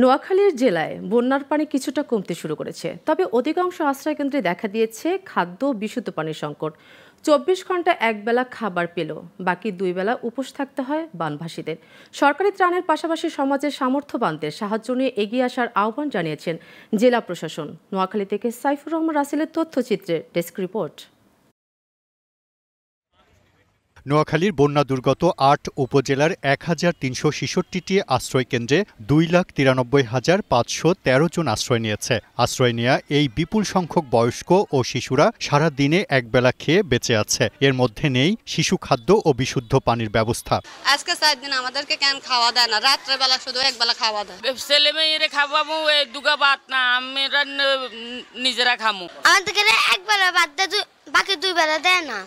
নোয়াখালীর জেলায় বন্যার পানি কিছুটা কমতে শুরু করেছে, তবে অধিকাংশ আশ্রয়কেন্দ্রে দেখা দিয়েছে খাদ্য ও বিশুদ্ধ পানির সংকট। 24 ঘন্টা একবেলা খাবার পেল, বাকি 2 বেলা উপোস থাকতে হয় বানভাসীদের। সরকারি ত্রাণের পাশাপাশি সমাজের সামর্থ্যবানদের সাহায্য নিয়ে এগিয়ে আসার আহ্বান জানিয়েছেন জেলা প্রশাসন। নোয়াখালী থেকে সাইফুর রহমান রাসেলের তথ্যচিত্রে ডেস্ক রিপোর্ট। নোয়াখালীর বন্যা দুর্গত 8 উপজেলার 1366টি আশ্রয়কেন্দ্রে 2,93,513 জন আশ্রয় নিয়েছে। আশ্রয় নেওয়া এই বিপুল সংখ্যক বয়স্ক ও শিশুরা সারা দিনে একবেলা খেয়ে বেঁচে আছে। এর মধ্যে নেই শিশু খাদ্য ও বিশুদ্ধ পানির ব্যবস্থা। আজকে 4 দিন আমাদেরকে কেন খাওয়া দেয় না, রাত্রে বেলা শুধু একবেলা খাওয়া দেয়। ছেলে মেয়েরে খাওয়াবো দুগা ভাত না, আমরা নিজেরা খামু। আমাদেরকে একবেলা ভাত দেয়, বাকি 2 বেলা দেয় না।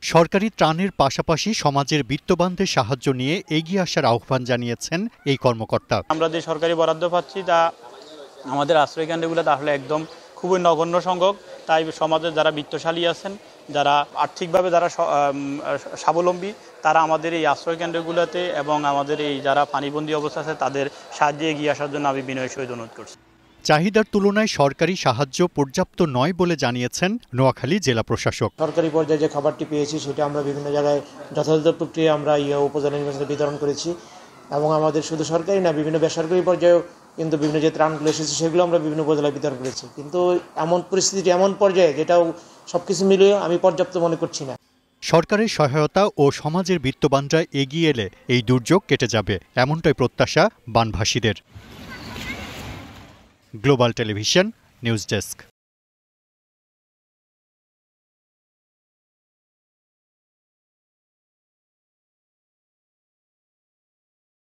সরকারি ত্রাণের পাশাপাশি সমাজের বিত্তবানদের সাহায্য নিয়ে এগিয়ে আসার আহ্বান জানিয়েছেন এই কর্মকর্তা। আমরা যে সরকারি বরাদ্দ পাচ্ছি তা আমাদের আশ্রয়কেন্দ্রগুলো তাহলে একদম খুবই নগণ্য সংখ্যক। তাই সমাজের যারা বিত্তশালী আছেন, যারা আর্থিকভাবে যারা স্বাবলম্বী, তারা আমাদের এই আশ্রয়কেন্দ্রগুলোতে এবং আমাদের এই যারা পানিবন্দী অবস্থা আছে তাদের সাহায্যে এগিয়ে আসার জন্য আমি বিনয়ের সহিত অনুরোধ করছি। চাহিদার তুলনায় সরকারি সাহায্য পর্যাপ্ত নয় বলে জানিয়েছেন নোয়াখালী জেলা প্রশাসক। সরকারি পর্যায়ে যে খাবারটি পেয়েছি সেটা আমরা বিভিন্ন জায়গায় যথাযথ প্রক্রিয়া আমরা উপজেলা নির্বাচনে বিতরণ করেছি এবং আমাদের শুধু সরকারি না, বিভিন্ন বেসরকারি পর্যায়েও কিন্তু বিভিন্ন যে ত্রাণগুলো এসেছে সেগুলো আমরা বিভিন্ন উপজেলায় বিতরণ করেছি। কিন্তু এমন পরিস্থিতি এমন পর্যায়ে যেটাও সবকিছু মিলিয়ে আমি পর্যাপ্ত মনে করছি না। সরকারের সহায়তা ও সমাজের বিত্তবানরা এগিয়ে এলে এই দুর্যোগ কেটে যাবে, এমনটাই প্রত্যাশা বানভাসীদের। Global television news desk.